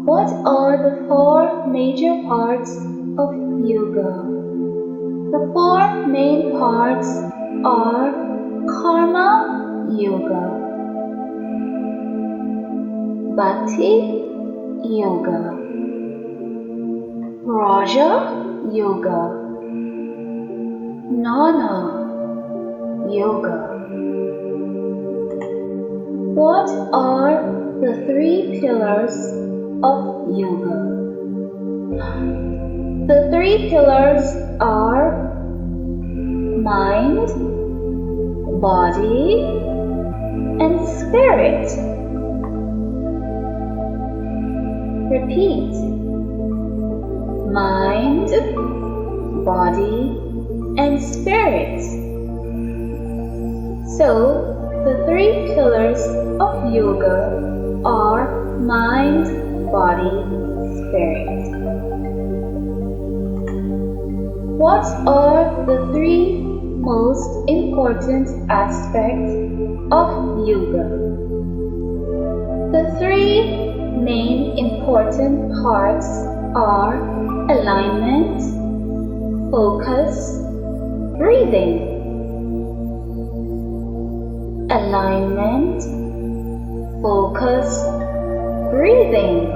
What are the four major parts of yoga? The four main parts are Karma Yoga, Bhakti Yoga, Raja Yoga, Jnana Yoga. What are the three pillars of yoga? The three pillars are mind, body, and spirit. Repeat. Mind, body, and spirit. So, the three pillars of yoga are mind, body, spirit. What are the three most important aspects of yoga? The three main important parts are alignment, focus, breathing. Alignment, focus, breathing.